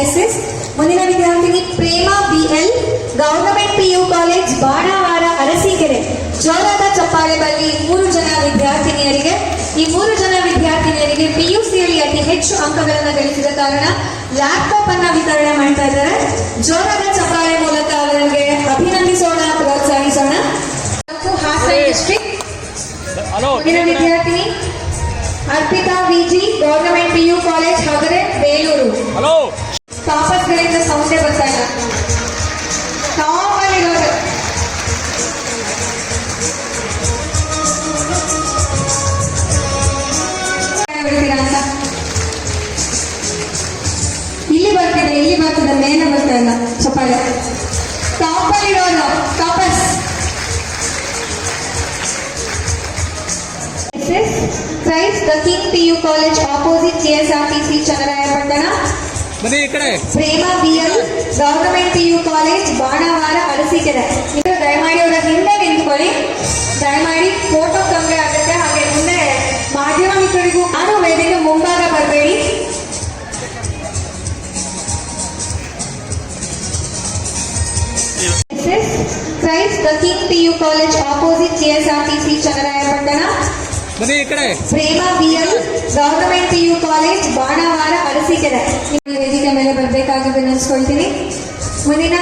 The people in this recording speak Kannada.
SS. ಮುಂದಿನ ವಿದ್ಯಾರ್ಥಿನಿ Prema BL, government PU college Banavara Arsikere. ಜೋರಾದ ಚಪ್ಪಾಳೆ ಬರಲಿ 3 ಜನ ವಿದ್ಯಾರ್ಥಿನಿಯರಿಗೆ. ಈ 3 ಜನ ವಿದ್ಯಾರ್ಥಿನಿಯರಿಗೆ PUCಯಲ್ಲಿ ಅತಿ ಹೆಚ್ಚು ಅಂಕಗಳನ್ನು ಗಳಿಸಿದ ಕಾರಣ ಲ್ಯಾಪ್ಟಾಪ್ ಅನ್ನ ವಿತರಣೆ ಮಾಡ್ತಾ ಇದ್ದಾರೆ. ಜೋರಾದ ಚಪ್ಪಾಳೆ ಮೂಲಕ ಅವರಿಗೆ ಅಭಿನಂದಿಸೋಣ, ಪ್ರೋತ್ಸಾಹಿಸೋಣ. ಹಾಸನ ಡಿಸ್ಟ್ರಿಕ್ಟ್ ಮುಂದಿನ ವಿದ್ಯಾರ್ಥಿನಿ Arpitha VG, government PU college Hagare, Belur. ಟಾಪರ್ಸ್ಗಳಿಂದ ಸೌಂಡೇ ಬರ್ತಾ ಇಲ್ಲ. ಟಾಪಲ್ಲಿ ಇರೋದು ಅಂತ ಇಲ್ಲಿ ಬರ್ತಿದೆ ಮೇನ ಬರ್ತಾ ಇಲ್ಲ ಚಪ್ಪಾಳೆ. ಟಾಪಲ್ಲಿ ಇರೋದು toppers. Christ the King PU College opposite KSRTC Channarayapatna. Prema BL, government PU college Banavara Arsikere. ದಯಮಾಡಿ ಅವರ ಹಿಂದೆ ನಿಂತ್ಕೊಳ್ಳಿ. ದಯಮಾಡಿ ಫೋಟೋ ತೊಂದರೆ ಆಗುತ್ತೆ. ಹಾಗೆ ಮುಂದೆ ಮಾಧ್ಯಮ ಮಿತ್ರರಿಗೂ ನಾನು ವೇದಿಕೆ ಮುಂಭಾಗ ಬರಬೇಡಿ. Christ the King PU College opposite KSRTC Channarayapatna. Prema BL, government PU college Banavara Arsikere. ವೇದಿಕೆ ಮೇಲೆ ಬರಬೇಕಾಗಿ ವಿನಂತಿಸ್ಕೊಳ್ತೀನಿ. ಮುಂದಿನ